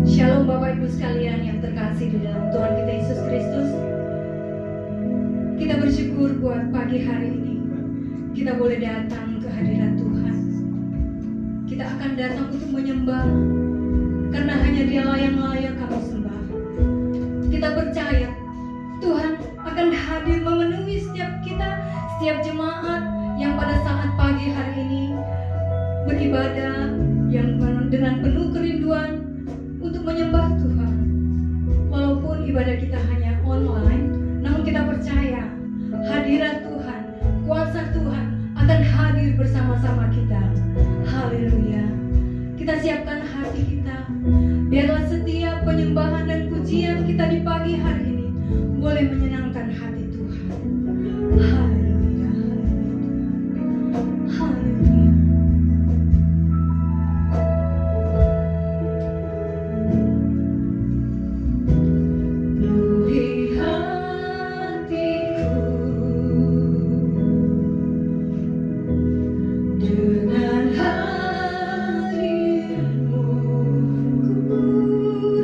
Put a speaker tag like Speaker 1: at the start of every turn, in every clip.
Speaker 1: Shalom Bapak Ibu sekalian yang terkasih di dalam Tuhan kita Yesus Kristus. Kita bersyukur buat pagi hari ini kita boleh datang ke hadirat Tuhan. Kita akan datang untuk menyembah, karena hanya Dialah yang layak kami sembah. Kita percaya Tuhan akan hadir memenuhi setiap kita, setiap jemaat yang pada saat pagi hari ini beribadah yang dengan penuh kerinduan untuk menyembah Tuhan. Walaupun ibadah kita hanya online, namun kita percaya hadirat Tuhan, kuasa Tuhan akan hadir bersama-sama kita. Haleluya. Kita siapkan hati kita, biarlah setiap penyembahan dan pujian kita di pagi hari ini boleh menyenangkan hati Tuhan. Haleluya. Haleluya. Dengan hadirmu ku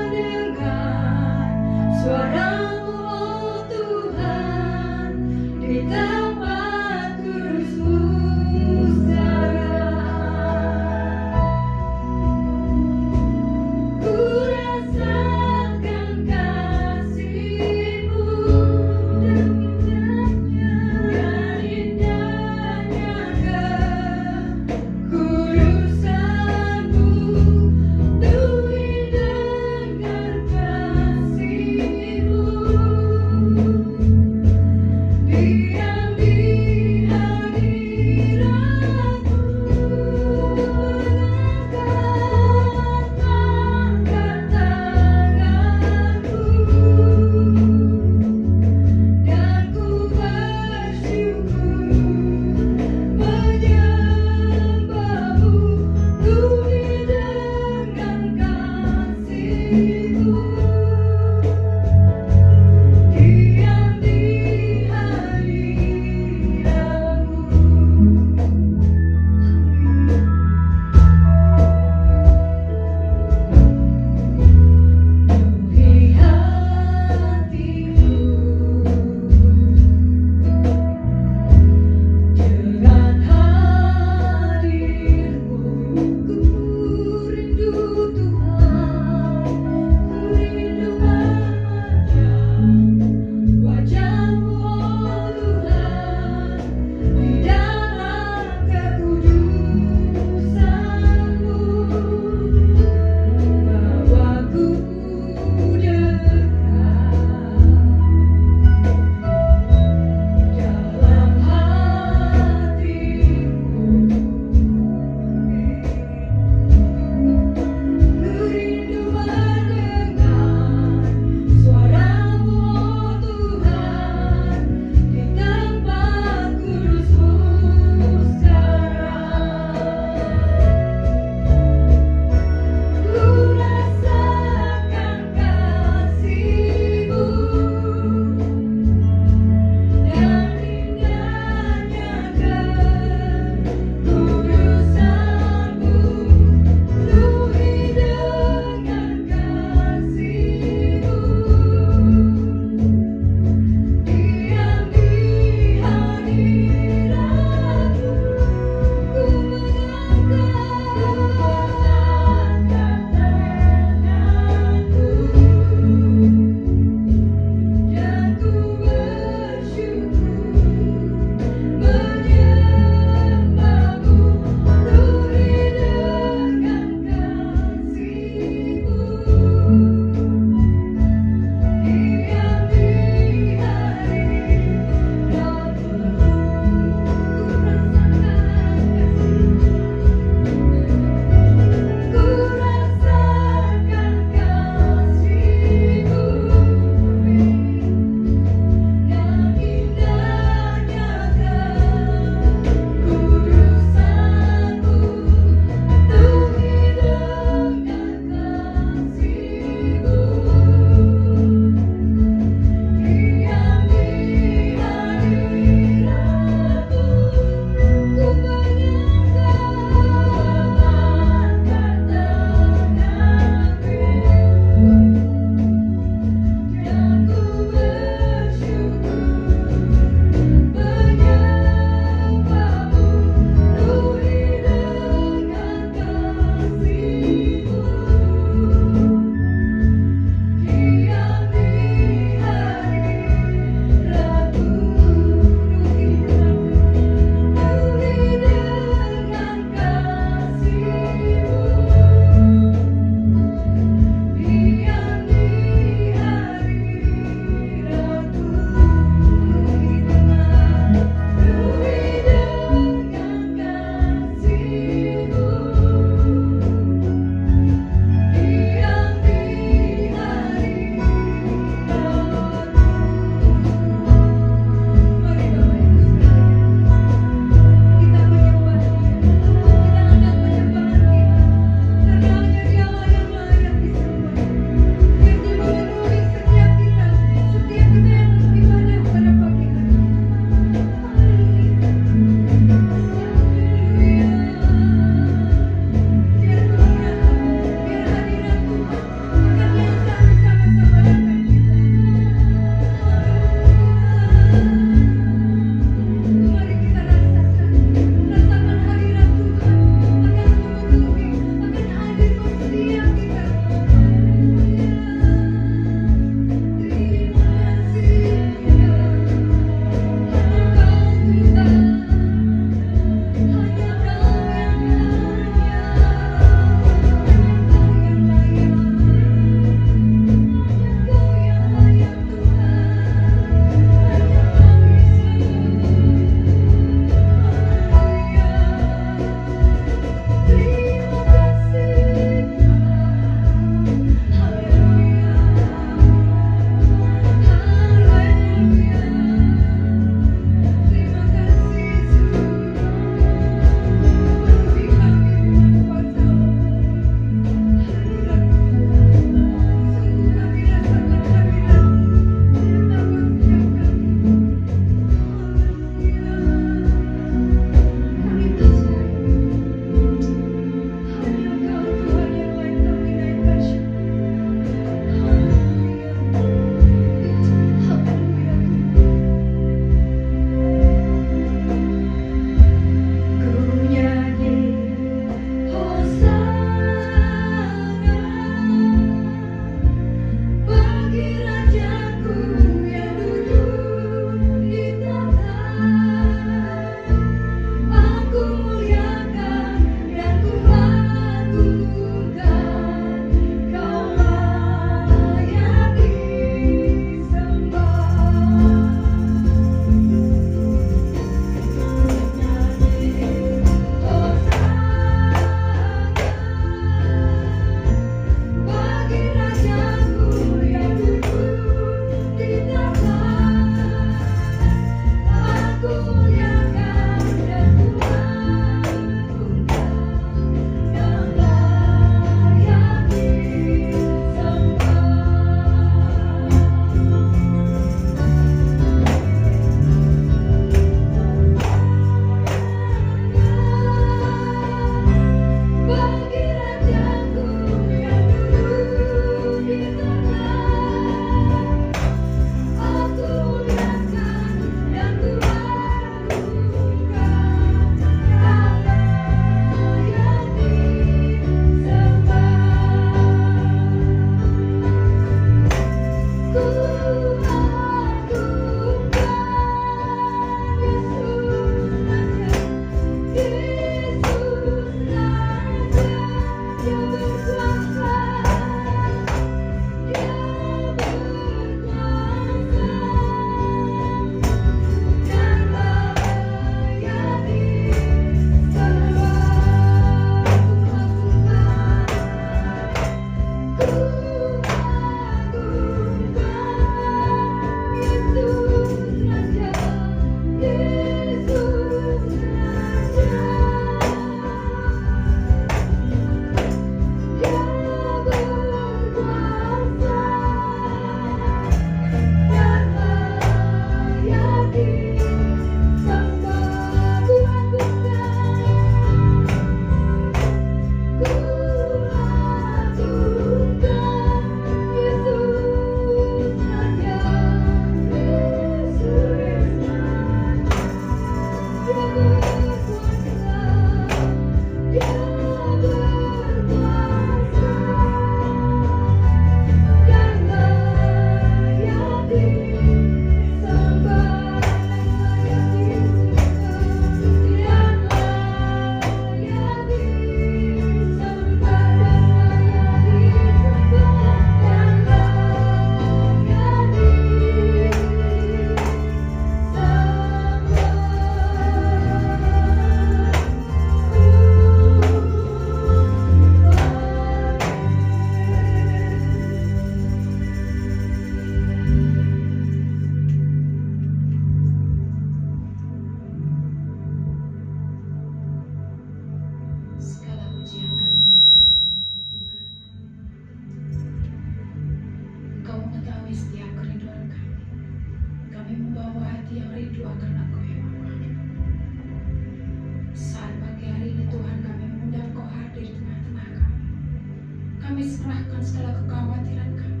Speaker 2: Kami serahkan segala kekhawatiran kami.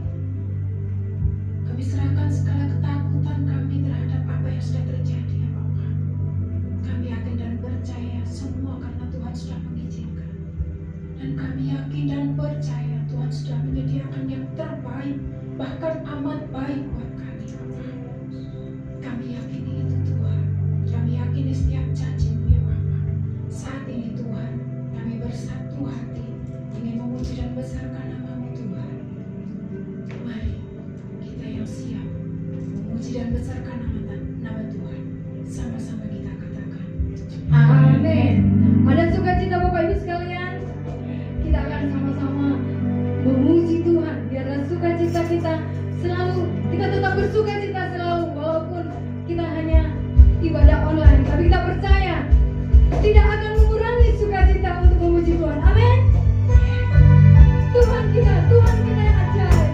Speaker 2: Kami serahkan segala ketakutan kami terhadap apa yang sudah terjadi ya Bapa. Kami yakin dan percaya semua karena Tuhan sudah mengizinkan. Dan kami yakin dan percaya Tuhan sudah menyediakan yang terbaik, bahkan amat baik buat kami. Kami yakin itu Tuhan. Kami yakin setiap janji-Mu ya Bapa. Saat ini Tuhan, kami bersatu hati ingin memuji dan besarkan nama-Mu Tuhan. Mari kita yang siap memuji dan besarkan nama Tuhan. Sama-sama kita katakan
Speaker 1: Amin. Ada sukacita Bapak Ibu sekalian. Kita akan sama-sama memuji Tuhan. Biarlah sukacita kita selalu, kita tetap bersukacita selalu walaupun kita hanya ibadah online. Tapi kita percaya tidak akan mengurangi sukacita untuk memuji Tuhan. Amin. Tuhan kita yang ajaib.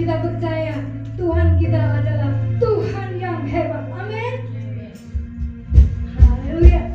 Speaker 1: Kita percaya Tuhan kita adalah Tuhan yang hebat. Amin. Haleluya.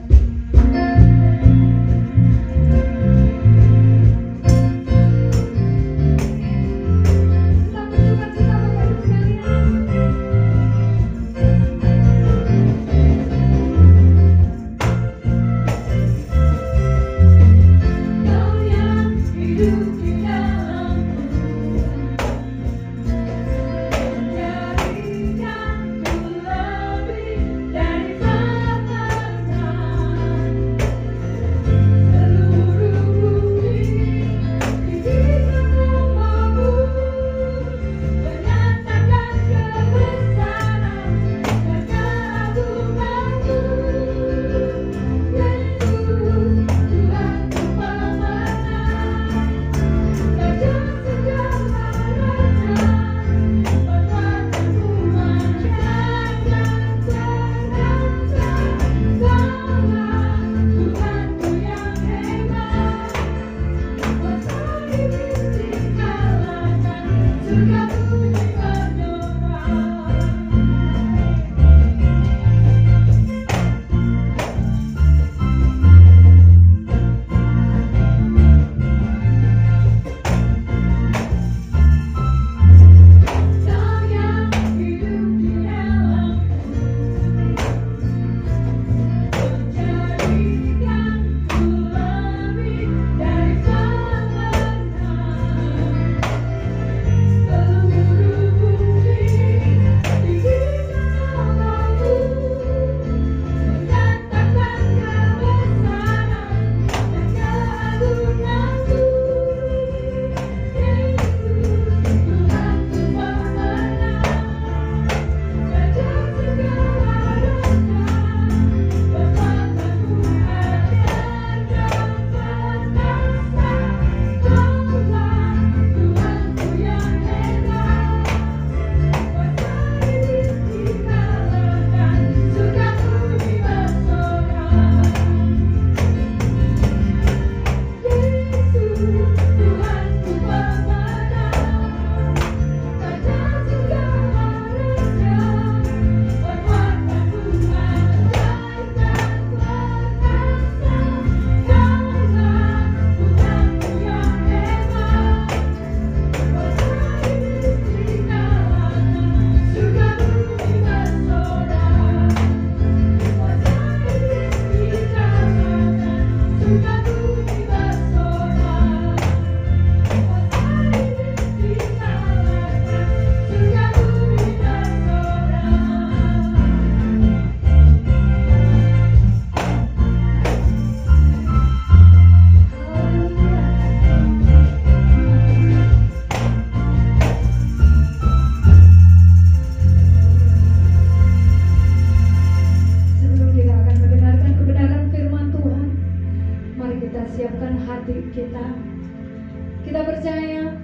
Speaker 1: Kita percaya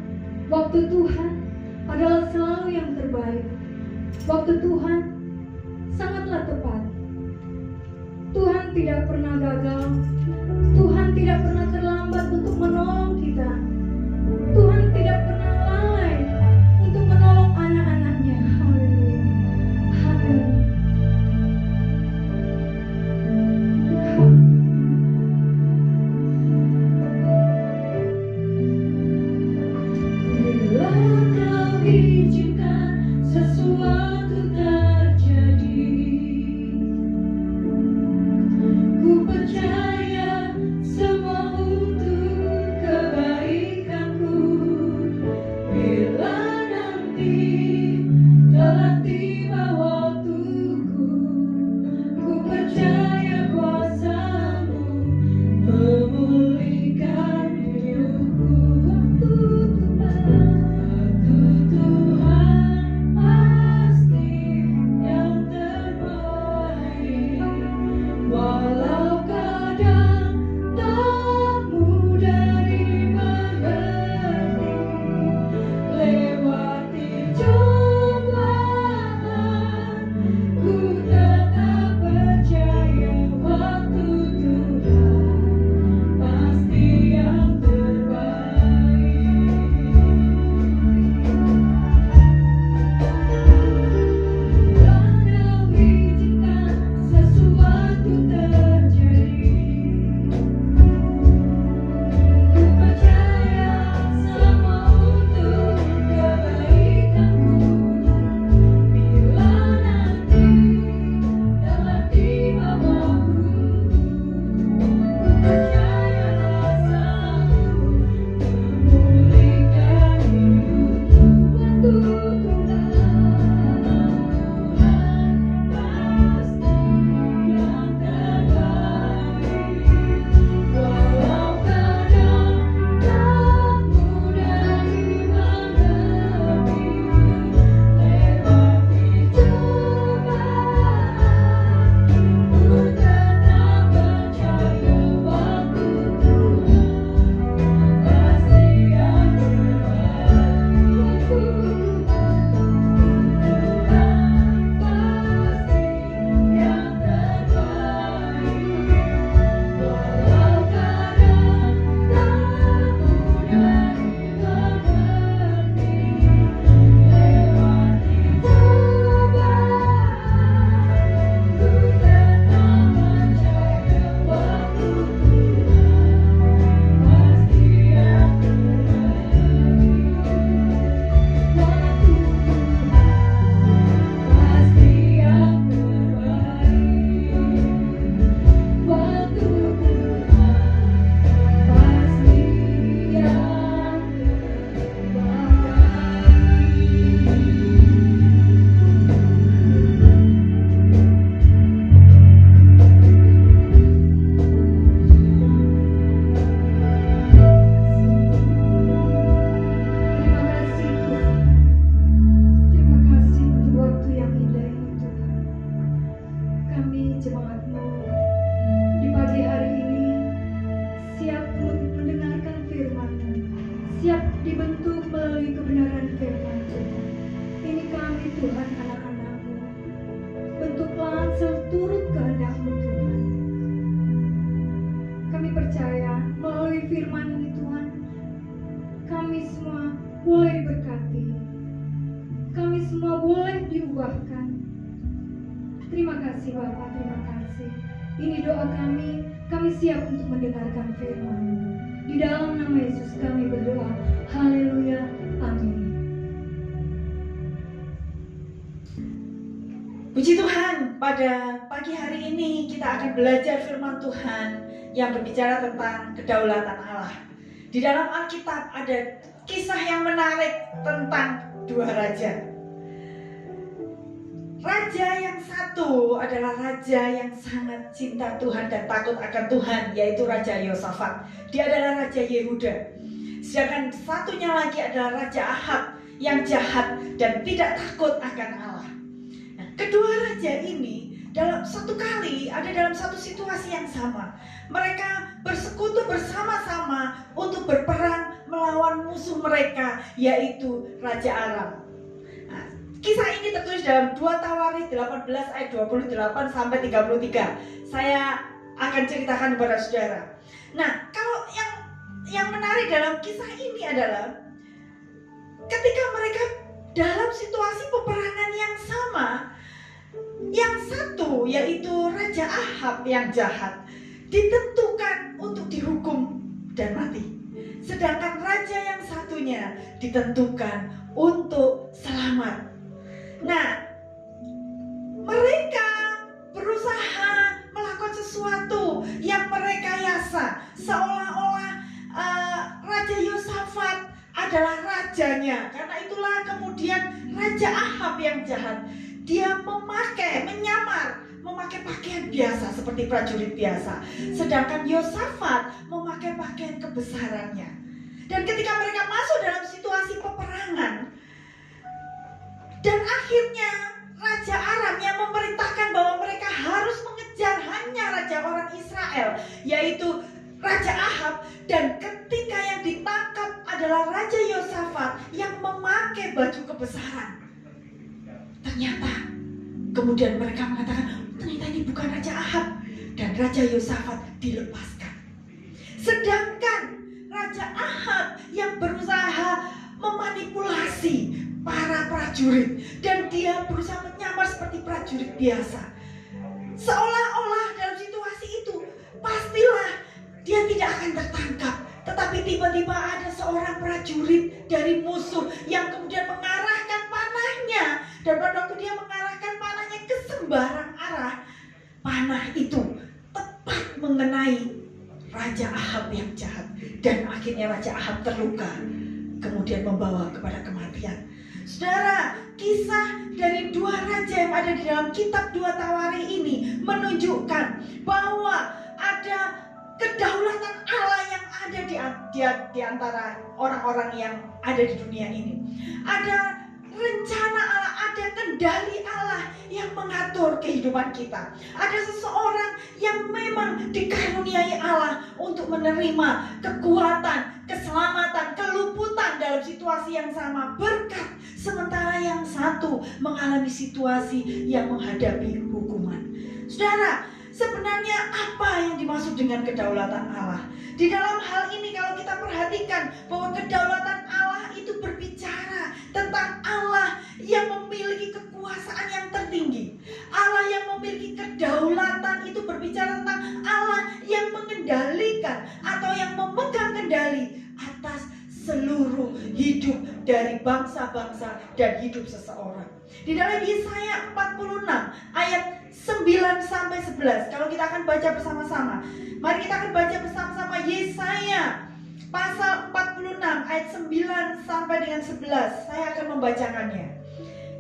Speaker 1: waktu Tuhan adalah selalu yang terbaik. Waktu Tuhan sangatlah tepat. Tuhan tidak pernah gagal. Tuhan tidak pernah terlambat untuk menolong kita. Tuhan tidak pernah lalai untuk menolong anak-anaknya. Haleluya. Haleluya. Bila kau izinkan sesuatu terjadi, ku percaya semua untuk kebaikanku. Bila nanti telah tiba waktuku, ku percaya kuasa-Mu memulihkan hidupku. Waktu Tuhan semua boleh diubahkan. Terima kasih Bapak, terima kasih. Ini doa kami siap untuk mendengarkan firman-Mu. Di dalam nama Yesus kami berdoa. Haleluya, amin.
Speaker 3: Puji Tuhan, pada pagi hari ini kita akan belajar firman Tuhan yang berbicara tentang kedaulatan Allah. Di dalam Alkitab ada kisah yang menarik tentang dua raja. Raja yang satu adalah raja yang sangat cinta Tuhan dan takut akan Tuhan, yaitu Raja Yosafat. Dia adalah Raja Yehuda. Sedangkan satunya lagi adalah Raja Ahab yang jahat dan tidak takut akan Allah. Nah, kedua raja ini dalam satu kali ada dalam satu situasi yang sama. Mereka bersekutu bersama-sama untuk berperang melawan musuh mereka, yaitu Raja Aram. Nah, kisah ini tertulis dalam 2 Tawarikh 18 ayat 28 sampai 33. Saya akan ceritakan kepada saudara. Nah, kalau yang menarik dalam kisah ini adalah ketika mereka dalam situasi peperangan yang sama, yang satu yaitu Raja Ahab yang jahat ditentukan untuk dihukum dan mati. Sedangkan raja yang satunya ditentukan untuk selamat. Nah, mereka berusaha melakukan sesuatu yang merekayasa seolah-olah Raja Yosafat adalah rajanya. Karena itulah kemudian Raja Ahab yang jahat, dia memakai pakaian biasa seperti prajurit biasa. Sedangkan Yosafat memakai pakaian kebesarannya. Dan ketika mereka masuk dalam situasi peperangan, dan akhirnya Raja Aram yang memerintahkan bahwa mereka harus mengejar hanya raja orang Israel, yaitu Raja Ahab. Dan ketika yang ditangkap adalah Raja Yosafat yang memakai baju kebesaran. Ternyata kemudian mereka mengatakan, ternyata ini bukan Raja Ahab, dan Raja Yosafat dilepaskan. Sedangkan Raja Ahab yang berusaha memanipulasi para prajurit, dan dia berusaha menyamar seperti prajurit biasa, seolah-olah dalam situasi itu pastilah dia tidak akan tertangkap. Tetapi tiba-tiba ada seorang prajurit dari musuh yang kemudian mengarahkan panahnya, dan pada waktu dia mengarahkan panahnya ke sembarang arah, panah itu tepat mengenai Raja Ahab yang jahat, dan akhirnya Raja Ahab terluka, kemudian membawa kepada kematian. Saudara, kisah dari dua raja yang ada di dalam kitab 2 Tawarikh ini menunjukkan bahwa ada kedaulatan Allah yang ada di antara orang-orang yang ada di dunia ini. Ada rencana Allah, ada kendali Allah yang mengatur kehidupan kita. Ada seseorang yang memang dikaruniai Allah untuk menerima kekuatan, keselamatan, keluputan dalam situasi yang sama, berkat, sementara yang satu mengalami situasi yang menghadapi hukuman. Saudara, sebenarnya apa yang dimaksud dengan kedaulatan Allah? Di dalam hal ini kalau kita perhatikan bahwa kedaulatan Allah itu berbicara tentang Allah yang memiliki kekuasaan yang tertinggi. Allah yang memiliki kedaulatan itu berbicara tentang Allah yang mengendalikan atau yang memegang kendali atas seluruh hidup dari bangsa-bangsa dan hidup seseorang. Di dalam Yesaya 46 ayat 9 sampai 11, kalau kita akan baca bersama-sama. Mari kita akan baca bersama-sama Yesaya pasal 46 ayat 9 sampai dengan 11. Saya akan membacakannya.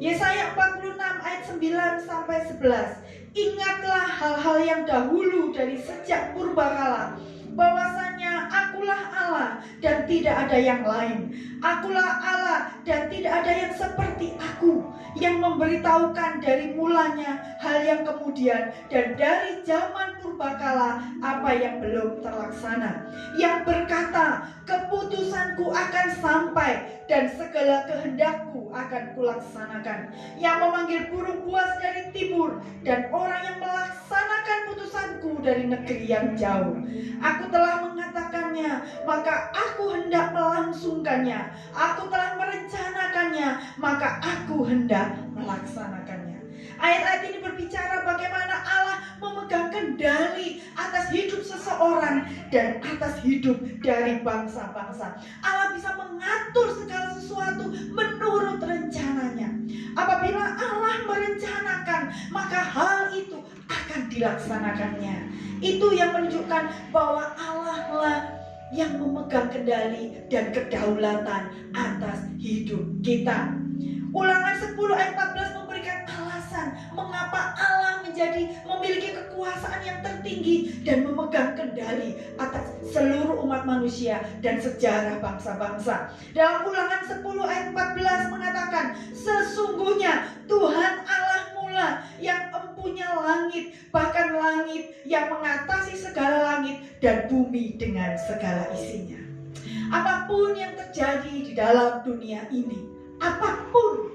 Speaker 3: Yesaya 46 ayat 9 sampai 11. Ingatlah hal-hal yang dahulu dari sejak purbakala, bahwasanya akulah Allah dan tidak ada yang lain. Akulah Allah dan tidak ada yang seperti aku, yang memberitahukan dari mulanya hal yang kemudian dan dari zaman purbakala apa yang belum terlaksana, yang berkata keputusanku akan sampai dan segala kehendakku akan kulaksanakan, yang memanggil burung buas dari timur dan orang yang melaksanakan putusanku dari negeri yang jauh. Aku telah mengatakannya, maka aku hendak melangsungkannya. Aku telah merencanakan merencanakannya, maka aku hendak melaksanakannya. Ayat-ayat ini berbicara bagaimana Allah memegang kendali atas hidup seseorang dan atas hidup dari bangsa-bangsa. Allah bisa mengatur segala sesuatu menurut rencananya. Apabila Allah merencanakan, maka hal itu akan dilaksanakannya. Itu yang menunjukkan bahwa Allah lah yang memegang kendali dan kedaulatan atas hidup kita. Ulangan 10 ayat 14 memberikan alasan mengapa Allah memiliki kekuasaan yang tertinggi dan memegang kendali atas seluruh umat manusia dan sejarah bangsa-bangsa. Dalam Ulangan 10 ayat 14 mengatakan, sesungguhnya Tuhan Allah mula yang empunya langit, bahkan langit yang mengatasi segala langit dan bumi dengan segala isinya. Apapun yang terjadi di dalam dunia ini, apapun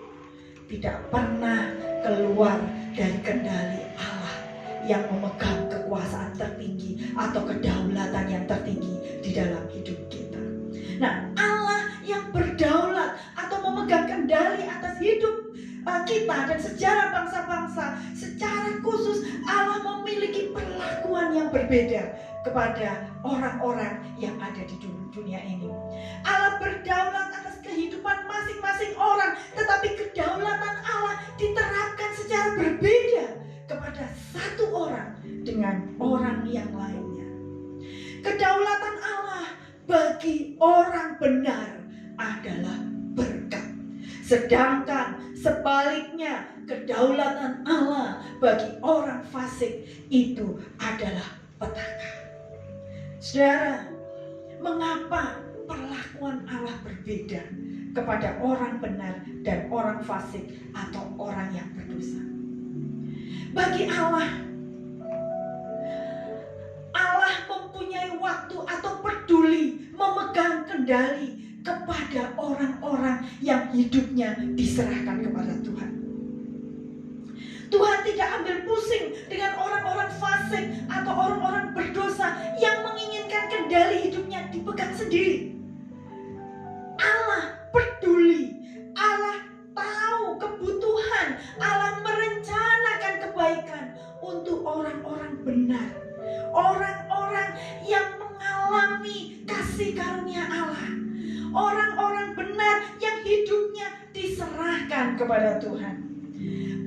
Speaker 3: tidak pernah keluar dari kendali Allah yang memegang kekuasaan tertinggi atau kedaulatan yang tertinggi di dalam hidup kita. Nah, Allah yang berdaulat atau memegang kendali atas hidup kita dan sejarah bangsa-bangsa, secara khusus Allah memiliki perlakuan yang berbeda kepada orang-orang yang ada di dunia ini. Allah berdaulat atas kehidupan masing-masing orang, tetapi kedaulatan Allah diterapkan secara berbeda kepada satu orang dengan orang yang lainnya. Kedaulatan Allah bagi orang benar adalah berkat, sedangkan sebaliknya kedaulatan Allah bagi orang fasik itu adalah petaka. Saudara, mengapa perlakuan Allah berbeda kepada orang benar dan orang fasik atau orang yang berdosa? Bagi Allah mempunyai waktu atau peduli memegang kendali kepada orang-orang yang hidupnya diserahkan kepada Tuhan. Tuhan tidak ambil pusing dengan orang-orang fasik atau orang-orang berdosa yang menginginkan kendali hidupnya dipegang sendiri. Allah peduli, Allah tahu kebutuhan, Allah merencanakan kebaikan untuk orang-orang benar, orang-orang yang mengalami kasih karunia Allah, orang-orang benar yang hidupnya diserahkan kepada Tuhan.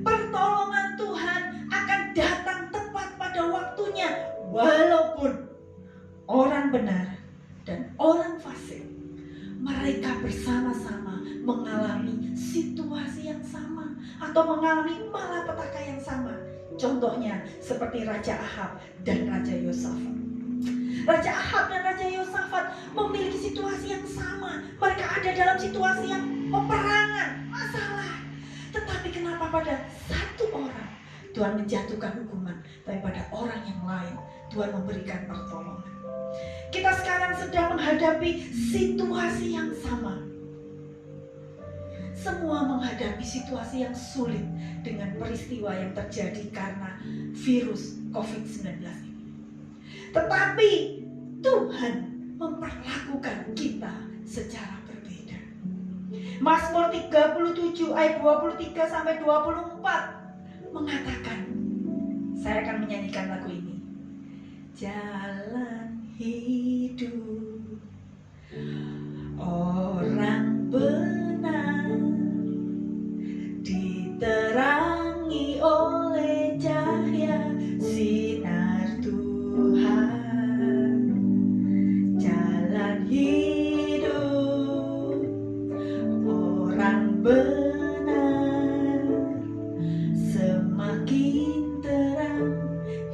Speaker 3: Pertolongan Tuhan akan datang tepat pada waktunya, walaupun orang benar dan orang fasik mereka bersama-sama mengalami situasi yang sama atau mengalami malapetaka yang sama. Contohnya seperti Raja Ahab dan Raja Yosafat. Raja Ahab dan Raja Yosafat memiliki situasi yang sama. Mereka ada dalam situasi yang peperangan, masalah. Tetapi kenapa pada satu orang Tuhan menjatuhkan hukuman, tapi pada orang yang lain Tuhan memberikan pertolongan? Kita sekarang sedang menghadapi situasi yang sama. Semua menghadapi situasi yang sulit dengan peristiwa yang terjadi karena virus COVID-19 ini. Tetapi Tuhan memperlakukan kita secara berbeda. Mazmur 37 ayat 23 sampai 24 mengatakan, saya akan menyanyikan lagu ini. Jalan hidup orang benar diterangi oleh cahaya sinar Tuhan. Jalan hidup orang benar semakin terang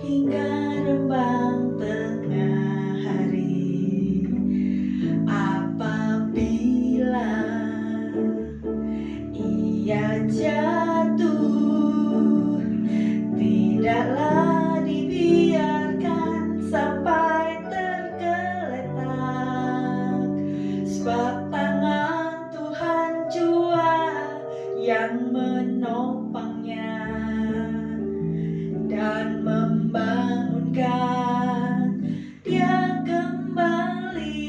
Speaker 3: hingga rembang tengah hari. Apabila ia jatuh, tidaklah dibiarkan sampai tergeletak, sebab tangan Tuhan jua yang menopangnya dan membangunkan dia kembali.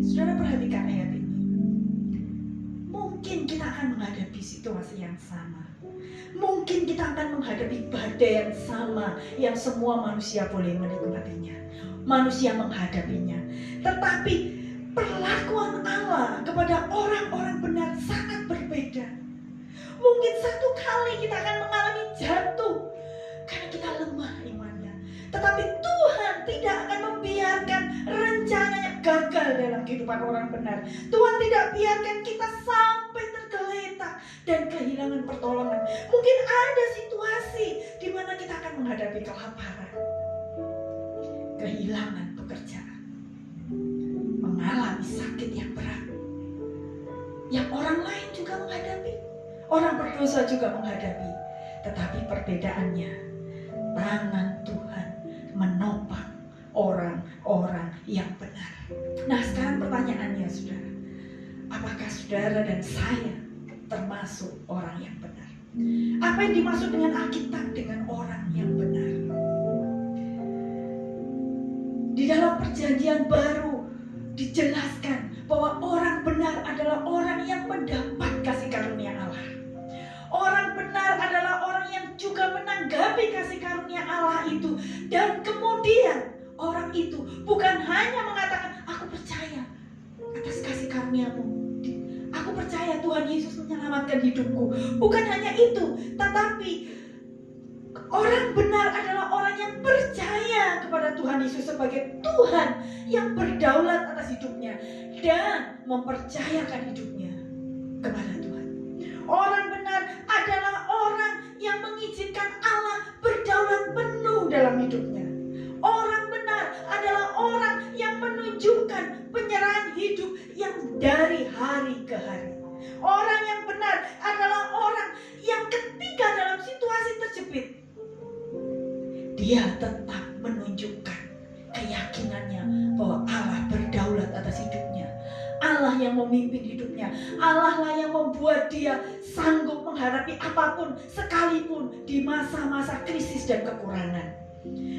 Speaker 3: Saudara perhatikan ayat ini. akan menghadapi situasi yang sama. Mungkin kita akan menghadapi badai yang sama, yang semua manusia boleh menikmatinya, manusia menghadapinya. Tetapi perlakuan Allah kepada orang-orang benar sangat berbeda. Mungkin satu kali kita akan mengalami jatuh karena kita lemah imannya. Tetapi Tuhan tidak akan membiarkan rencananya gagal dalam kehidupan orang benar. Tuhan tidak biarkan kita sampai tergeletak dan kehilangan pertolongan. Mungkin ada situasi di mana kita akan menghadapi kelaparan, kehilangan pekerjaan, mengalami sakit yang berat, yang orang lain juga menghadapi, orang berdosa juga menghadapi. Tetapi perbedaannya, tangan Tuhan menopang orang-orang yang benar. Nah, sekarang pertanyaannya, saudara, apakah saudara dan saya termasuk orang yang benar? Apa yang dimaksud dengan Alkitab dengan orang yang benar? Di dalam Perjanjian Baru dijelaskan bahwa orang benar adalah orang yang mendapat kasih karunia Allah. Orang benar adalah orang yang juga menanggapi kasih karunia Allah itu. Dan kemudian orang itu bukan hanya mengatakan, aku percaya atas kasih karuniamu, aku percaya Tuhan Yesus menyelamatkan hidupku. Bukan hanya itu, tetapi orang benar adalah orang yang percaya kepada Tuhan Yesus sebagai Tuhan yang berdaulat atas hidupnya dan mempercayakan hidupnya kepada Tuhan. Orang benar adalah orang yang mengizinkan Allah berdaulat penuh dalam hidupnya. Orang benar adalah orang yang menunjukkan penyerahan hidup yang dari hari ke hari. Orang yang benar adalah orang yang ketika dalam situasi terjepit, dia tetap menunjukkan keyakinannya bahwa Allah berdaulat atas hidupnya. Allah yang memimpin hidupnya. Allah lah yang membuat dia sanggup menghadapi apapun, sekalipun di masa-masa krisis dan kekurangan.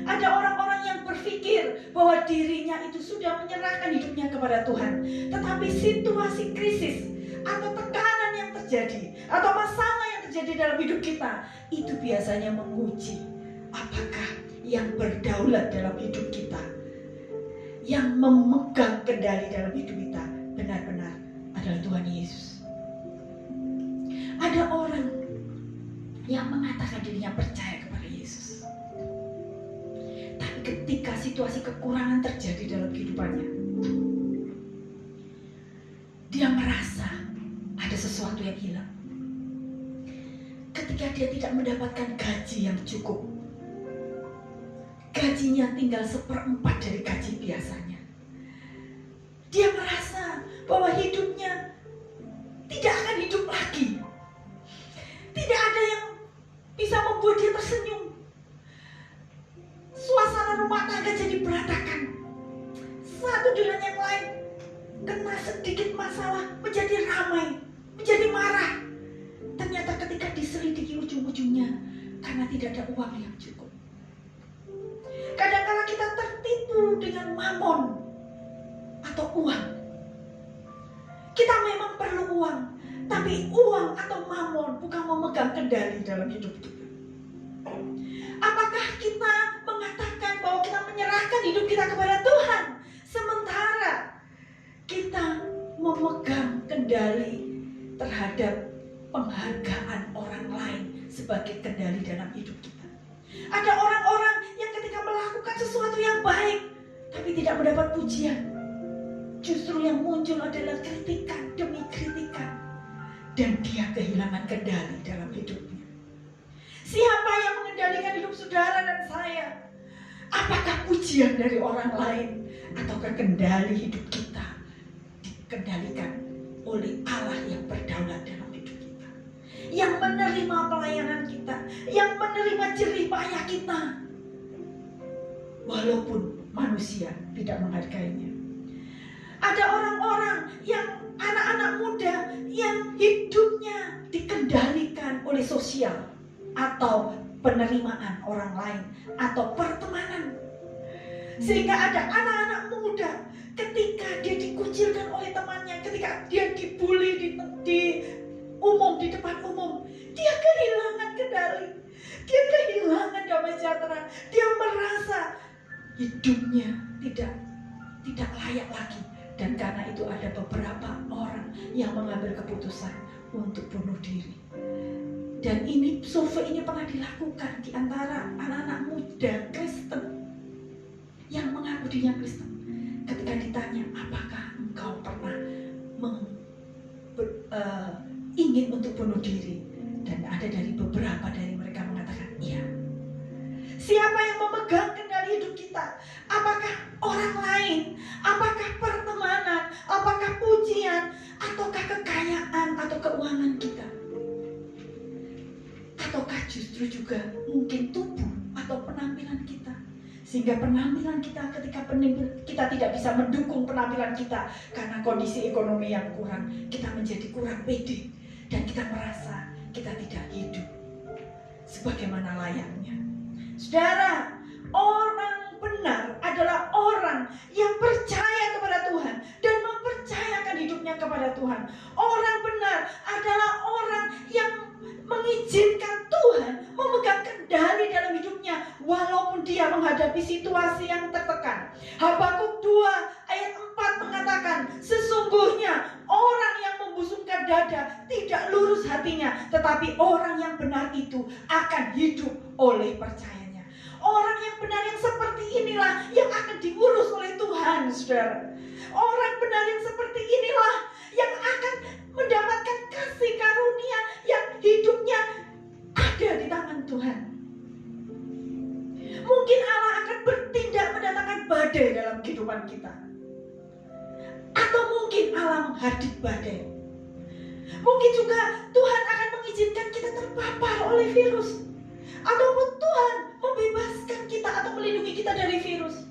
Speaker 3: Ada orang-orang yang berpikir bahwa dirinya itu sudah menyerahkan hidupnya kepada Tuhan. Tetapi situasi krisis atau tekanan yang terjadi, atau masalah yang terjadi dalam hidup kita, itu biasanya menguji apakah yang berdaulat dalam hidup kita, yang memegang kendali dalam hidup kita, benar-benar adalah Tuhan Yesus. Ada orang yang mengatakan dirinya percaya kepada Yesus, tapi ketika situasi kekurangan terjadi dalam kehidupannya, dia merasa ada sesuatu yang hilang. Ketika dia tidak mendapatkan gaji yang cukup, gajinya tinggal 1/4 dari gaji biasanya, dia merasa bahwa hidupnya tidak akan hidup lagi. Tidak ada yang bisa membuat dia tersenyum. Suasana rumah tangga jadi berantakan. Satu dengan yang lain kena sedikit masalah menjadi ramai, menjadi marah. Ternyata ketika diselidiki ujung-ujungnya karena tidak ada uang yang cukup. Kadang-kadang kita tertipu dengan mamon atau uang. Kita memang perlu uang, tapi uang atau mamon bukan memegang kendali dalam hidup kita. Apakah kita mengatakan bahwa kita menyerahkan hidup kita kepada Tuhan, sementara kita memegang kendali terhadap penghargaan orang lain sebagai kendali dalam hidup kita? Ada orang-orang yang ketika melakukan sesuatu yang baik, tapi tidak mendapat pujian. Justru yang muncul adalah kritikan demi kritikan. Dan dia kehilangan kendali dalam hidupnya. Siapa yang mengendalikan hidup saudara dan saya? Apakah pujian dari orang lain, ataukah kendali hidup kita dikendalikan oleh Allah yang berdaulat dalam hidup kita, yang menerima pelayanan kita, yang menerima jerih payah kita, walaupun manusia tidak menghargainya. Ada orang-orang yang anak-anak muda yang hidupnya dikendalikan oleh sosial atau penerimaan orang lain atau pertemanan. Sehingga ada anak-anak muda ketika dia dikucilkan oleh temannya, ketika dia dibully, umum, di depan umum, dia kehilangan kendali. Dia kehilangan damai sejahtera. Dia merasa hidupnya tidak layak lagi. Dan karena itu ada beberapa orang yang mengambil keputusan untuk bunuh diri. Dan ini survei ini pernah dilakukan di antara anak-anak muda Kristen yang mengaku dirinya Kristen. Ketika ditanya, apakah engkau pernah ingin untuk bunuh diri? Dan ada dari beberapa dari mereka mengatakan iya. Siapa yang memegang kendali hidup kita? Apakah orang lain? Apakah pertemanan? Apakah pujian? Ataukah kekayaan atau keuangan kita? Ataukah justru juga mungkin tubuh atau penampilan kita? Sehingga penampilan kita ketika kita tidak bisa mendukung penampilan kita karena kondisi ekonomi yang kurang, kita menjadi kurang pede dan kita merasa kita tidak hidup sebagaimana layaknya. Saudara, orang benar adalah orang yang percaya kepada Tuhan dan mempercayakan hidupnya kepada Tuhan. Orang benar adalah orang yang mengizinkan Tuhan memegang kendali dalam hidupnya walaupun dia menghadapi situasi yang tertekan. Habakuk 2 ayat 4 mengatakan, sesungguhnya orang yang membusungkan dada tidak lurus hatinya, tetapi orang yang benar itu akan hidup oleh percayanya. Orang yang benar yang seperti inilah yang akan diurus oleh Tuhan, saudara. Orang benar yang seperti inilah yang akan mendapatkan kasih karunia yang hidupnya ada di tangan Tuhan. Mungkin Allah akan bertindak mendatangkan badai dalam kehidupan kita. Atau mungkin Allah menghadik badai. Mungkin juga Tuhan akan mengizinkan kita terpapar oleh virus. Ataupun Tuhan membebaskan kita atau melindungi kita dari virus.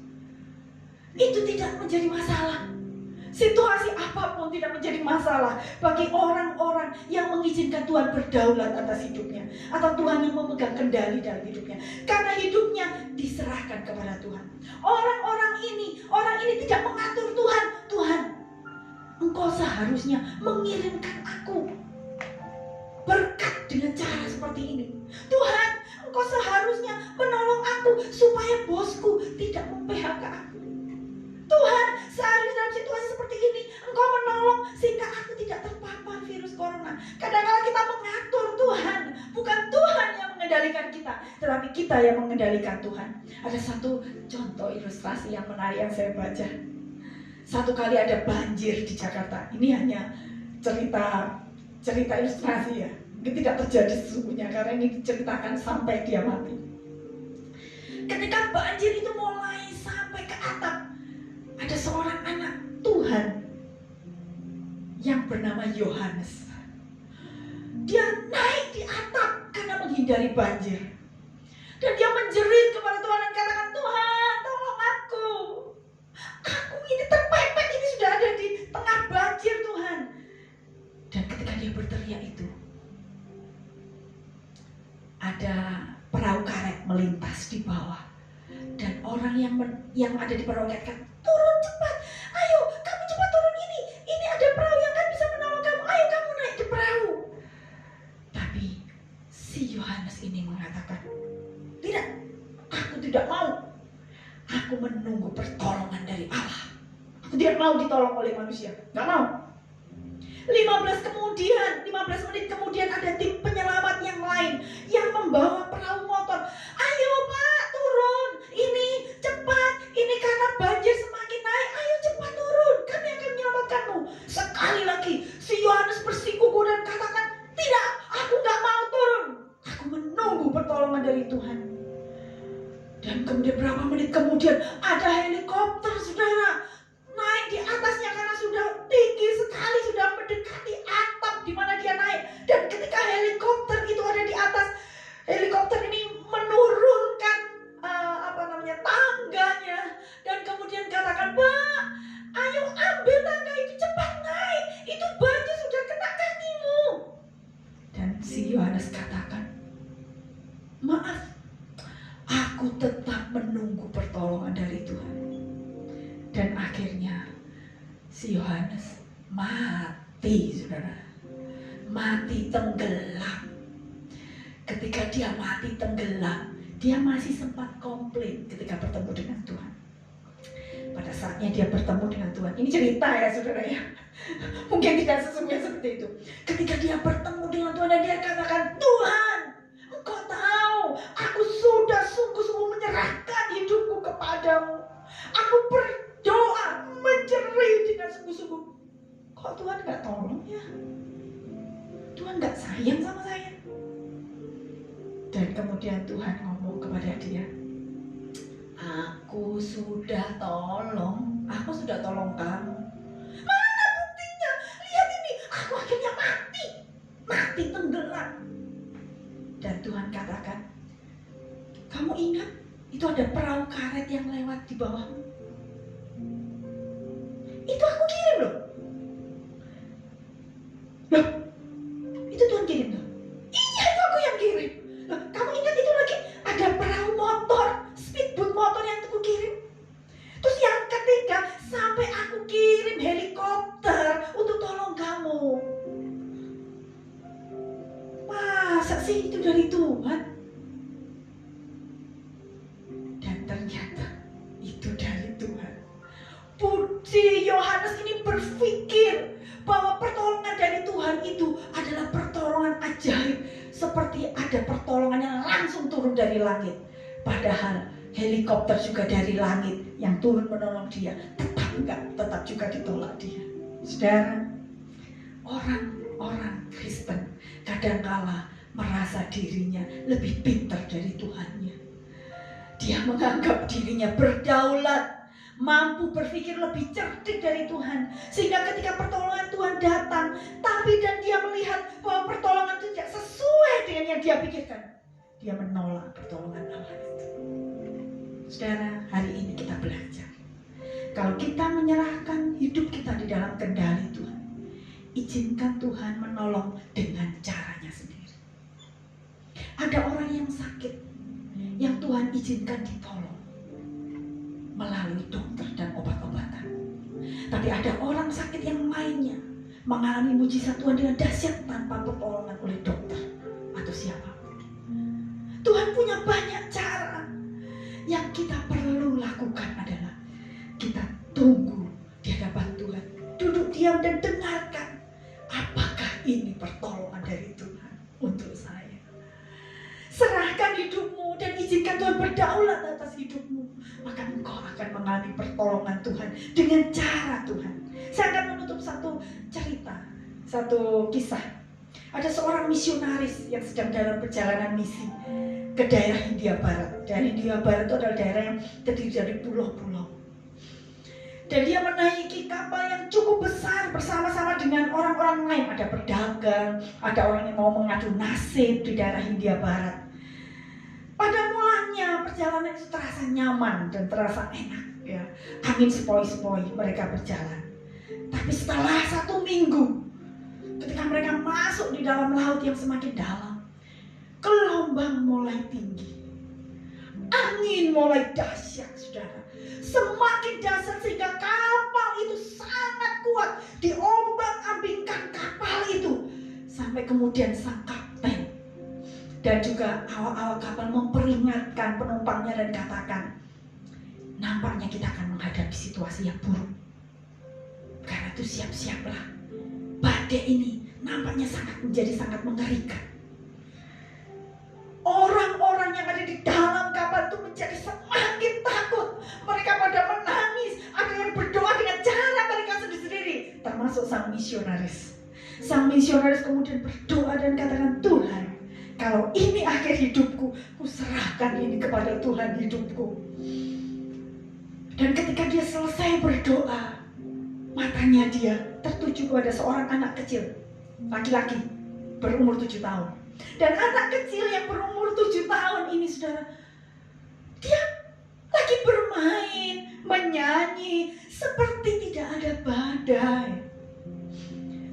Speaker 3: Itu tidak menjadi masalah. Situasi apapun tidak menjadi masalah bagi orang-orang yang mengizinkan Tuhan berdaulat atas hidupnya, atau Tuhan yang memegang kendali dalam hidupnya, karena hidupnya diserahkan kepada Tuhan. Orang ini tidak mengatur Tuhan. Tuhan, Engkau seharusnya mengirimkan aku berkat dengan cara seperti ini. Tuhan, Engkau seharusnya menolong aku supaya bosku tidak mem-PHK aku. Tuhan, seharusnya dalam situasi seperti ini Engkau menolong sehingga aku tidak terpapar virus corona. Kadang-kadang kita mengatur Tuhan, bukan Tuhan yang mengendalikan kita, tetapi kita yang mengendalikan Tuhan. Ada satu contoh ilustrasi yang menarik yang saya baca. Satu kali ada banjir di Jakarta. Ini hanya cerita ilustrasi ya. Ini tidak terjadi sesungguhnya karena ini diceritakan sampai dia mati. Ketika banjir itu mulai sampai ke atap, ada seorang anak Tuhan yang bernama Yohanes. Dia naik di atap karena menghindari banjir. Dan dia menjerit kepada Tuhan dan katakan, Tuhan, tolong aku. Aku ini terpepet, ini sudah ada di tengah banjir, Tuhan. Dan ketika dia berteriak itu, ada perahu karet melintas di bawah. Dan orang yang ada di perahu karet kata, turun cepat, ayo kamu cepat turun ini ada perahu yang kan bisa menolong kamu, ayo kamu naik di perahu. Tapi si Yohanes ini mengatakan, tidak, aku tidak mau. Aku menunggu pertolongan dari Allah. Aku tidak mau ditolong oleh manusia, gak mau. 15 menit kemudian ada tim penyelamat yang lain yang membawa perahu motor. Ayo Pak, turun, ini cepat, ini karena banjir semakin naik, ayo cepat turun, kami akan menyelamatkanmu. Sekali lagi si Yohanes bersikuku dan katakan, tidak, aku gak mau turun, aku menunggu pertolongan dari Tuhan. Dan kemudian berapa menit kemudian ada helikopter, saudara, naik di atasnya karena sudah tinggi sekali, sudah mendekati atap di mana dia naik. Dan ketika helikopter itu ada di atas, helikopter ini menurunkan tangganya dan kemudian katakan, Pak, ayo ambil tangga itu, cepat naik, itu banjir sudah kena kakimu. Dan si Yohanes katakan, maaf, aku tetap menunggu pertolongan dari Tuhan. Dan akhirnya si Yohanes mati, saudara. Mati tenggelam. Ketika dia mati tenggelam, dia masih sempat komplain ketika bertemu dengan Tuhan. Pada saatnya dia bertemu dengan Tuhan, ini cerita ya saudara ya, mungkin tidak sesungguhnya seperti itu. Ketika dia bertemu dengan Tuhan dan dia katakan, Tuhan, Engkau tahu aku sudah sungguh-sungguh menyerahkan hidupku kepadamu. Aku berdoa menjerit dengan sungguh-sungguh. Kok Tuhan gak tolong ya? Tuhan gak sayang sama saya? Dan kemudian Tuhan ngomong kepada dia, aku sudah tolong kamu. Mana buktinya? Lihat ini, aku akhirnya mati tenggelam. Dan Tuhan katakan, kamu ingat itu ada perahu karet yang lewat di bawahmu? Itu aku kirim loh. Loh, itu Tuhan kirim loh. Iya, itu aku yang kirim. Loh, kamu ingat itu lagi ada perahu motor, speedboat motor yang aku kirim. Terus yang ketiga, sampai aku kirim helikopter untuk tolong kamu. Masa sih itu dari Tuhan? Dan ternyata itu dari Tuhan. Puji Yohanes ini berpikir bahwa pertolongan dari Tuhan itu adalah pertolongan ajaib, seperti ada pertolongan yang langsung turun dari langit. Padahal helikopter juga dari langit yang turun menolong dia, tetap juga ditolak dia. Saudara, orang Kristen kadangkala merasa dirinya lebih pintar dari Tuhannya. Dia menganggap dirinya berdaulat, mampu berpikir lebih cerdik dari Tuhan, sehingga ketika pertolongan Tuhan datang, dan dia melihat bahwa pertolongan itu tidak sesuai dengan yang dia pikirkan, dia menolak pertolongan Allah itu. Saudara, hari ini kita belajar, kalau kita menyerahkan hidup kita di dalam kendali Tuhan, izinkan Tuhan menolong dengan caranya sendiri. Ada orang yang sakit, yang Tuhan izinkan ditolong melalui dokter dan obat-obatan. Tapi ada orang sakit yang lainnya mengalami mujizat Tuhan dengan dahsyat tanpa pertolongan oleh dokter atau siapapun. Tuhan punya banyak cara. Yang kita perlu lakukan adalah kita tunggu di hadapan Tuhan, duduk diam dan dengarkan apakah ini pertolongan dari Tuhan untuk saya. Serahkan hidupmu dan izinkan Tuhan berdaulat atas hidupmu, maka engkau akan mengalami pertolongan Tuhan dengan cara Tuhan. Saya akan menutup satu cerita, satu kisah. Ada seorang misionaris yang sedang dalam perjalanan misi ke daerah Hindia Barat. Daerah Hindia Barat itu adalah daerah yang terdiri dari pulau-pulau. Dan dia menaiki kapal yang cukup besar bersama-sama dengan orang-orang lain. Ada pedagang, ada orang yang mau mengadu nasib di daerah Hindia Barat. Pada mulanya perjalanan itu terasa nyaman dan terasa enak, ya. Angin sepoi-sepoi mereka berjalan. Tapi setelah 1 minggu, ketika mereka masuk di dalam laut yang semakin dalam, gelombang mulai tinggi, angin mulai dahsyat, saudara. Semakin dahsyat sehingga kapal itu sangat kuat diombang-ambingkan kapal itu, sampai kemudian sang kapten dan juga awak-awak kapal memperingatkan penumpangnya dan katakan, nampaknya kita akan menghadapi situasi yang buruk. Karena itu siap-siaplah, badai ini nampaknya menjadi sangat mengerikan. Orang-orang yang ada di dalam kapal itu menjadi semakin takut. Mereka pada menangis, ada yang berdoa dengan cara mereka sendiri-sendiri, termasuk sang misionaris. Sang misionaris kemudian berdoa dan katakan, Tuhan, kalau ini akhir hidupku, ku serahkan ini kepada Tuhan hidupku. Dan ketika dia selesai berdoa, matanya dia tertuju kepada seorang anak kecil, laki-laki, berumur 7 tahun. Dan anak kecil yang berumur 7 tahun ini, saudara, dia lagi bermain, menyanyi, seperti tidak ada badai.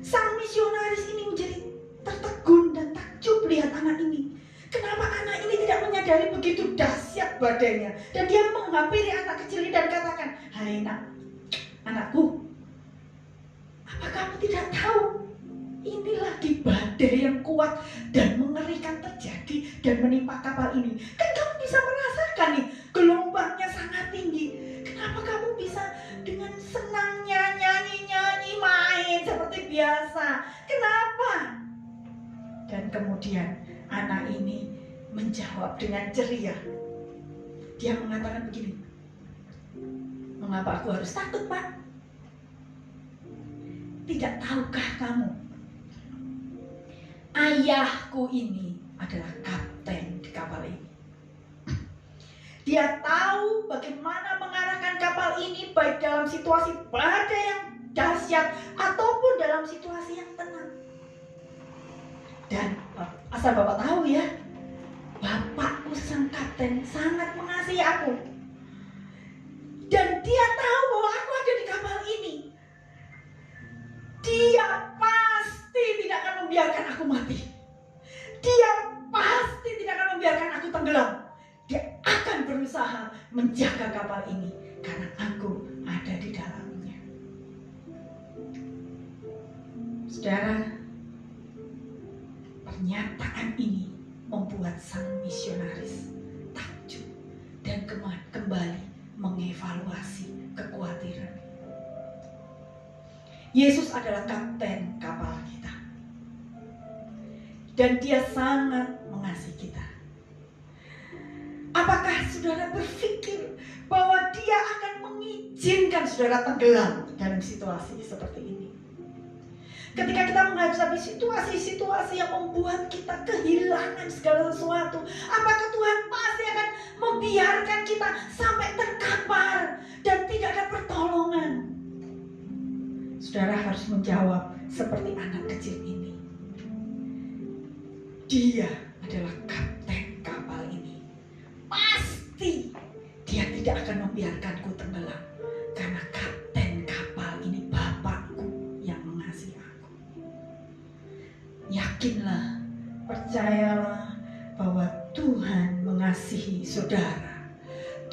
Speaker 3: Sang misionaris ini menjadi tertegun dan takjub lihat anak ini. Kenapa anak ini tidak menyadari begitu dahsyat badainya? Dan dia menghampiri anak kecil ini dan katakan, hai anakku, apa kamu tidak tahu ini lagi badai? badai yang kuat dan mengerikan terjadi dan menimpa kapal ini. Kan kamu bisa merasakan nih, gelombangnya sangat tinggi. Kenapa kamu bisa dengan senangnya nyanyi-nyanyi, main seperti biasa? Kenapa? Dan kemudian anak ini menjawab dengan ceria. Dia mengatakan begini, "Mengapa aku harus takut, Pak? Tidak tahukah kamu, ayahku ini adalah kapten di kapal ini. Dia tahu bagaimana mengarahkan kapal ini baik dalam situasi badai yang dahsyat ataupun dalam situasi yang tenang. Dan asal Bapak tahu ya, Bapakku sang kapten sangat mengasihi aku. Dan dia tahu bahwa aku ada di kapal ini. Dia pasti tidak akan membiarkan aku mati. Dia pasti tidak akan membiarkan aku tenggelam. Dia akan berusaha menjaga kapal ini karena aku ada di dalamnya." Saudara, pernyataan ini membuat sang misionaris takjub dan kembali mengevaluasi kekhawatiran. Yesus adalah kapten kapal kita. Dan dia sangat mengasihi kita. Apakah saudara berpikir bahwa dia akan mengizinkan saudara tenggelam dalam situasi seperti ini? Ketika kita menghadapi situasi-situasi yang membuat kita kehilangan segala sesuatu, apakah Tuhan pasti akan membiarkan kita sampai terkapar dan tidak ada pertolongan? Saudara harus menjawab seperti anak kecil ini. Dia adalah kapten kapal ini. Pasti dia tidak akan membiarkanku tenggelam. Karena kapten kapal ini Bapakku yang mengasihi aku. Yakinlah, percayalah bahwa Tuhan mengasihi saudara.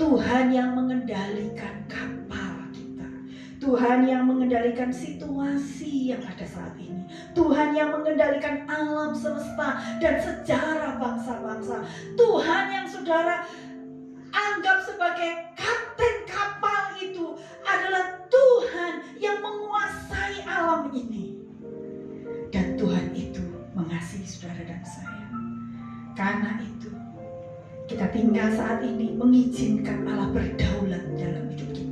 Speaker 3: Tuhan yang mengendalikan kapal. Tuhan yang mengendalikan situasi yang ada saat ini. Tuhan yang mengendalikan alam semesta dan sejarah bangsa-bangsa. Tuhan yang saudara anggap sebagai kapten kapal itu adalah Tuhan yang menguasai alam ini. Dan Tuhan itu mengasihi saudara dan saya. Karena itu kita tinggal saat ini mengizinkan Allah berdaulat dalam hidup kita.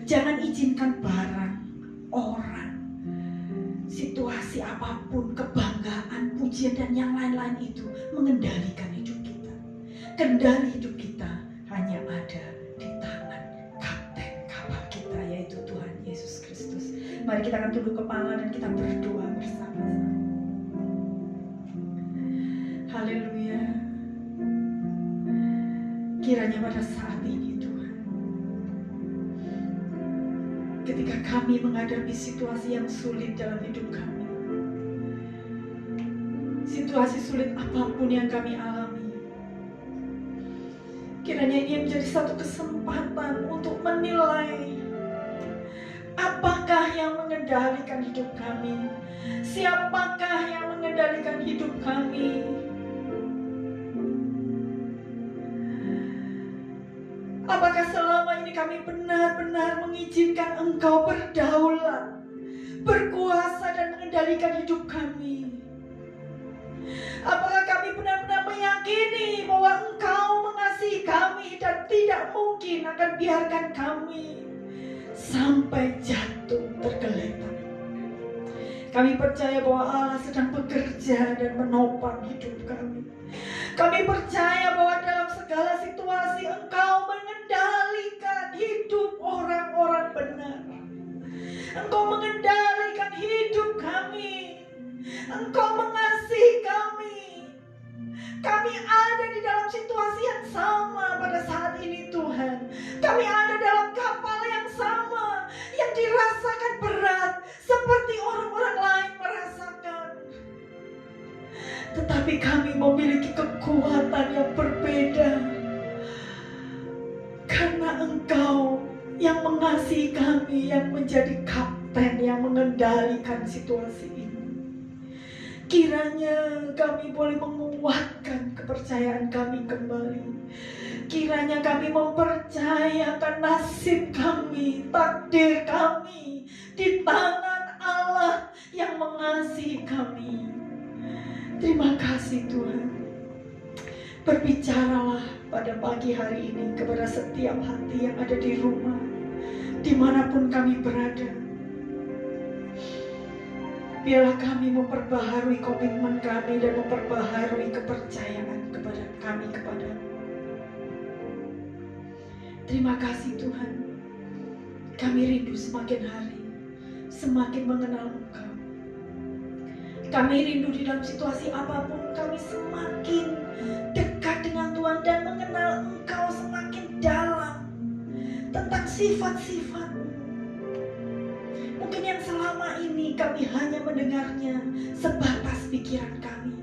Speaker 3: Jangan izinkan barang, orang, situasi apapun, kebanggaan, pujian dan yang lain-lain itu mengendalikan hidup kita. Kendali hidup kita hanya ada di tangan kapten kapal kita, yaitu Tuhan Yesus Kristus. Mari kita akan tunduk kepala dan kita berdoa bersama-sama. Haleluya. Kiranya pada saat ini ketika kami menghadapi situasi yang sulit dalam hidup kami, situasi sulit apapun yang kami alami, kiranya ini menjadi satu kesempatan untuk menilai apakah yang mengendalikan hidup kami, siapakah yang mengendalikan hidup kami. Apakah selama ini kami benar-benar mengizinkan Engkau berdaulat, berkuasa dan mengendalikan hidup kami? Apakah kami benar-benar meyakini bahwa Engkau mengasihi kami dan tidak mungkin akan biarkan kami sampai jatuh tergeletak? Kami percaya bahwa Allah sedang bekerja dan menopang hidup kami. Kami percaya bahwa dalam segala situasi Engkau mengendalikan hidup orang-orang benar. Engkau mengendalikan hidup kami. Engkau mengasihi kami. Kami ada di dalam situasi yang sama pada saat ini Tuhan. Kami ada dalam kapal yang sama, yang dirasakan berat seperti orang-orang lain merasakan. Tetapi kami memiliki kekuatan yang berbeda. Karena Engkau yang mengasihi kami, yang menjadi kapten, yang mengendalikan situasi ini. Kiranya kami boleh menguatkan kepercayaan kami kembali. Kiranya kami mempercayakan nasib kami, takdir kami di tangan Allah yang mengasihi kami. Terima kasih Tuhan. Berbicaralah pada pagi hari ini kepada setiap hati yang ada di rumah, dimanapun kami berada. Biarlah kami memperbaharui komitmen kami dan memperbaharui kepercayaan kepada kami kepadamu. Terima kasih Tuhan. Kami rindu semakin hari, semakin mengenal Engkau. Kami rindu di dalam situasi apapun, kami semakin dekat dengan Tuhan dan mengenal Engkau semakin dalam tentang sifat-sifat. Mungkin yang selama ini kami hanya mendengarnya sebatas pikiran kami.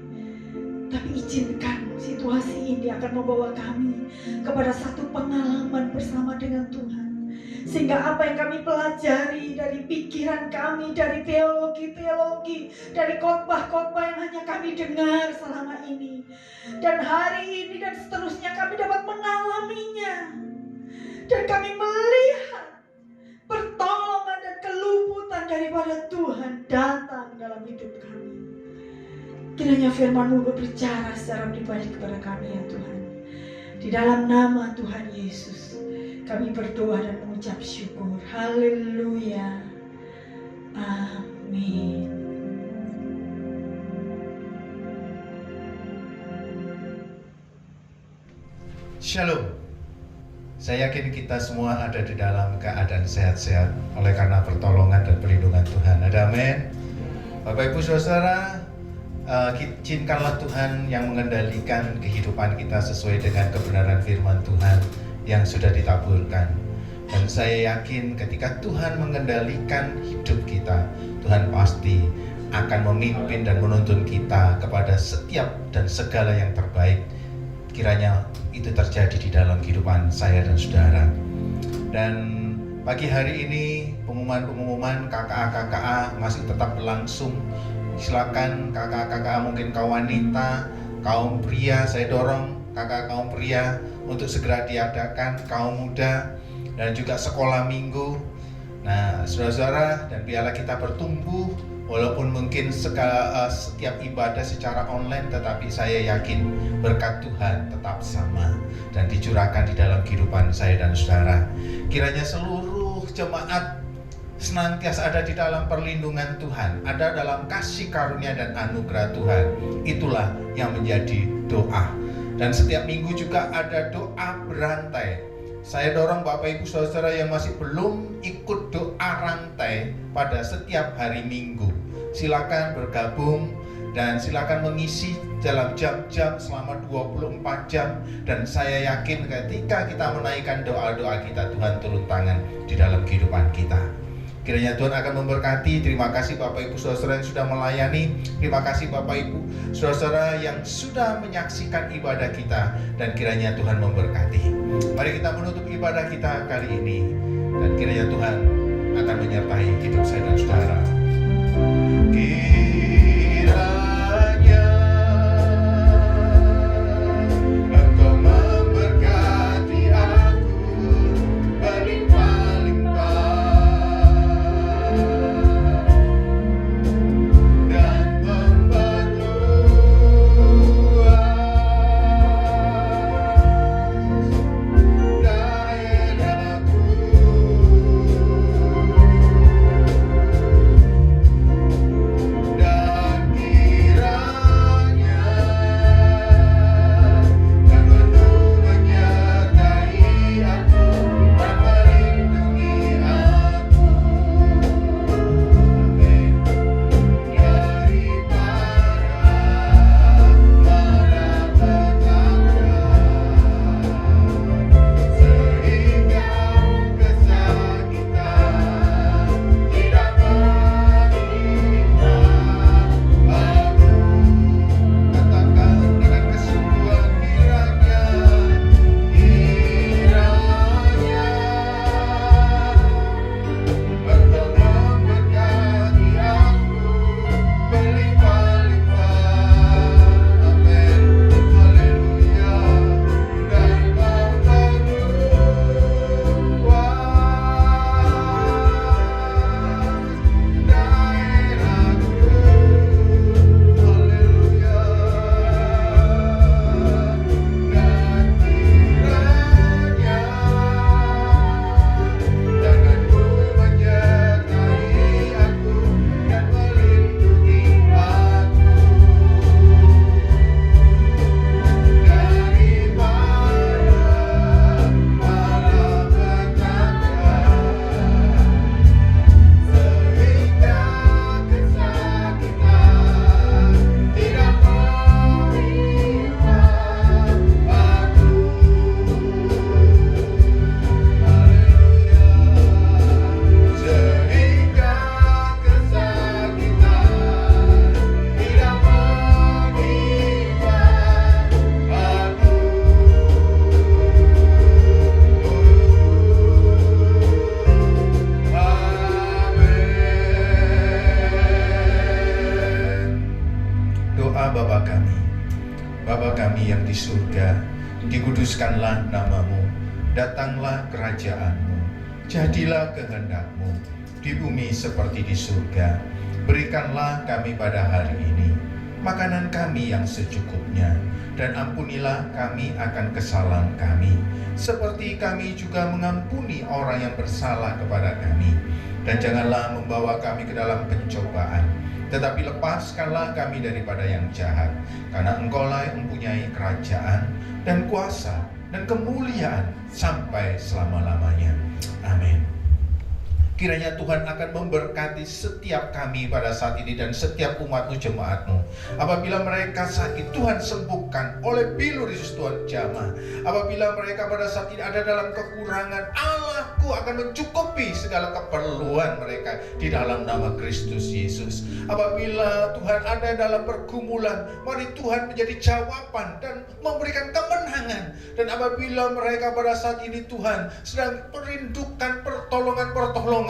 Speaker 3: Tapi izinkan situasi ini akan membawa kami kepada satu pengalaman bersama dengan Tuhan. Sehingga apa yang kami pelajari dari pikiran kami, dari teologi-teologi, dari khotbah-khotbah yang hanya kami dengar selama ini, dan hari ini dan seterusnya kami dapat mengalaminya. Dan kami melihat pertolongan dan keluputan daripada Tuhan datang dalam hidup kami. Kiranya firman-Mu berbicara secara pribadi kepada kami ya Tuhan. Di dalam nama Tuhan Yesus kami berdoa dan mengucap syukur. Haleluya. Amin.
Speaker 4: Shalom. Saya yakin kita semua ada di dalam keadaan sehat-sehat oleh karena pertolongan dan perlindungan Tuhan. Ada amin. Bapak Ibu Saudara, izinkanlah Tuhan yang mengendalikan kehidupan kita sesuai dengan kebenaran firman Tuhan yang sudah ditaburkan. Dan saya yakin ketika Tuhan mengendalikan hidup kita, Tuhan pasti akan memimpin dan menuntun kita kepada setiap dan segala yang terbaik. Kiranya itu terjadi di dalam kehidupan saya dan saudara. Dan pagi hari ini pengumuman-pengumuman KKA masih tetap berlangsung. Silakan KKA mungkin kaum wanita, kaum pria, saya dorong KKA kaum pria untuk segera diadakan, kaum muda dan juga sekolah minggu. Nah, saudara-saudara, dan biarlah kita bertumbuh. Walaupun mungkin setiap ibadah secara online, tetapi saya yakin berkat Tuhan tetap sama dan dicurahkan di dalam kehidupan saya dan saudara. Kiranya seluruh jemaat senantiasa ada di dalam perlindungan Tuhan, ada dalam kasih karunia dan anugerah Tuhan. Itulah yang menjadi doa. Dan setiap minggu juga ada doa berantai. Saya dorong Bapak Ibu Saudara yang masih belum ikut doa rantai pada setiap hari Minggu, silakan bergabung dan silakan mengisi dalam jam-jam selama 24 jam. Dan saya yakin ketika kita menaikkan doa-doa kita, Tuhan turun tangan di dalam kehidupan kita. Kiranya Tuhan akan memberkati. Terima kasih Bapak Ibu Saudara yang sudah melayani. Terima kasih Bapak Ibu Saudara yang sudah menyaksikan ibadah kita. Dan kiranya Tuhan memberkati. Mari kita menutup ibadah kita kali ini. Dan kiranya Tuhan akan menyertai hidup saya dan saudara. Kiranya Engkau memberkati aku berlimpah-limpah. Dan Bapa kami yang di surga, dikuduskanlah namamu, datanglah kerajaan-mu, jadilah kehendak-mu di bumi seperti di surga. Berikanlah kami pada hari ini makanan kami yang secukupnya, dan ampunilah kami akan kesalahan kami, seperti kami juga mengampuni orang yang bersalah kepada kami. Dan janganlah membawa kami ke dalam pencobaan, tetapi lepaskanlah kami daripada yang jahat. Karena Engkaulah yang mempunyai kerajaan dan kuasa dan kemuliaan sampai selama-lamanya. Amin. Kiranya Tuhan akan memberkati setiap kami pada saat ini dan setiap umat-Mu, jemaat-Mu. Apabila mereka sakit, Tuhan sembuhkan oleh bilur Yesus Tuhan jamah. Apabila mereka pada saat ini ada dalam kekurangan, Allahku akan mencukupi segala keperluan mereka di dalam nama Kristus Yesus. Apabila Tuhan ada dalam pergumulan, mari Tuhan menjadi jawaban dan memberikan kemenangan. Dan apabila mereka pada saat ini Tuhan sedang merindukan pertolongan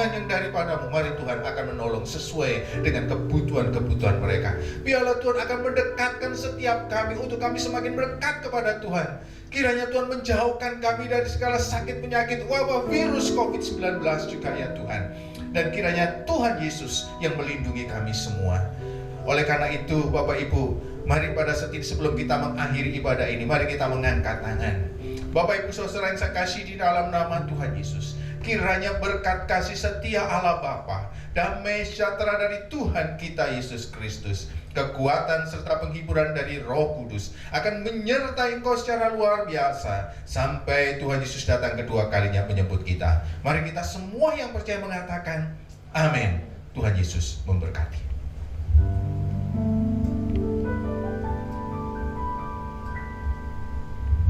Speaker 4: yang daripada-Mu, mari Tuhan akan menolong sesuai dengan kebutuhan-kebutuhan mereka. Biarlah Tuhan akan mendekatkan setiap kami untuk kami semakin mendekat kepada Tuhan. Kiranya Tuhan menjauhkan kami dari segala sakit penyakit, wabah virus COVID-19 juga ya Tuhan. Dan kiranya Tuhan Yesus yang melindungi kami semua. Oleh karena itu Bapak Ibu, mari pada saat ini sebelum kita mengakhiri ibadah ini, mari kita mengangkat tangan. Bapak Ibu Saudara yang saya kasih di dalam nama Tuhan Yesus, kiranya berkat kasih setia Allah Bapa, damai sejahtera dari Tuhan kita Yesus Kristus, kekuatan serta penghiburan dari Roh Kudus akan menyertai engkau secara luar biasa sampai Tuhan Yesus datang kedua kalinya menjemput kita. Mari kita semua yang percaya mengatakan amin. Tuhan Yesus memberkati.